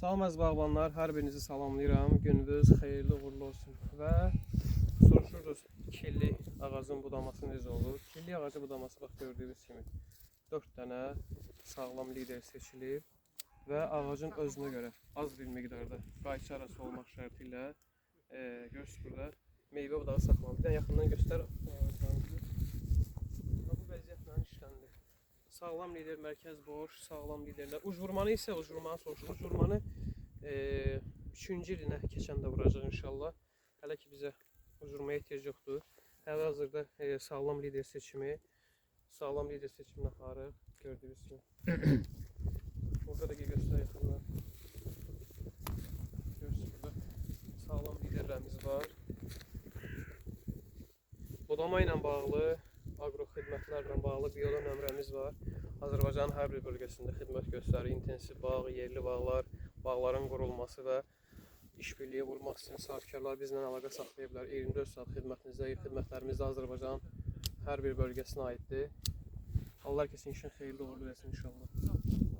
Salam əziz bağbanlar, hər birinizi salamlayıram. Gününüz xeyirli uğurlu olsun. Və soruşuruz killi ağacın budaması necə olur? Killi ağacı budaması bax gördüyünüz kimi 4 dənə sağlam lider seçilib və ağacın özünə görə az bir miqdarda qayçı arası olmaq şərti ilə görürsünüz burada meyvə budağı saxlanıb. Bir də yaxından göstər. Bu vəziyyətlə işləndi. Sağlam lider, mərkəz boş, sağlam liderlər. Ucvurmanı isə ucvurmanı soruşur. Ucvurmanı 3-cü ilinə keçəndə vuracaq inşallah. Hələ ki bizə ucvurmaya ehtiyac yoxdur. Hal-hazırda sağlam lider seçimi aparır. Gördüyünüz kimi. Burada da göstər yaxından. Görürsünüz burada sağlam liderlərimiz var. Budama ilə bağlı, agro xidmətlərlə bağlı biyoda nömrəmiz var. Azərbaycanın hər bir bölgəsində xidmət göstərir. İntensiv bağ, yerli bağlar, bağların qurulması və işbirliyi qurmaq üçün sahibkarlar bizlə əlaqə saxlaya bilər. 24 saat xidmətinizdəyik. Xidmətlərimiz də Azərbaycanın hər bir bölgəsinə aiddir. Allah kəsin işin xeyirli uğurlu eləsin inşallah.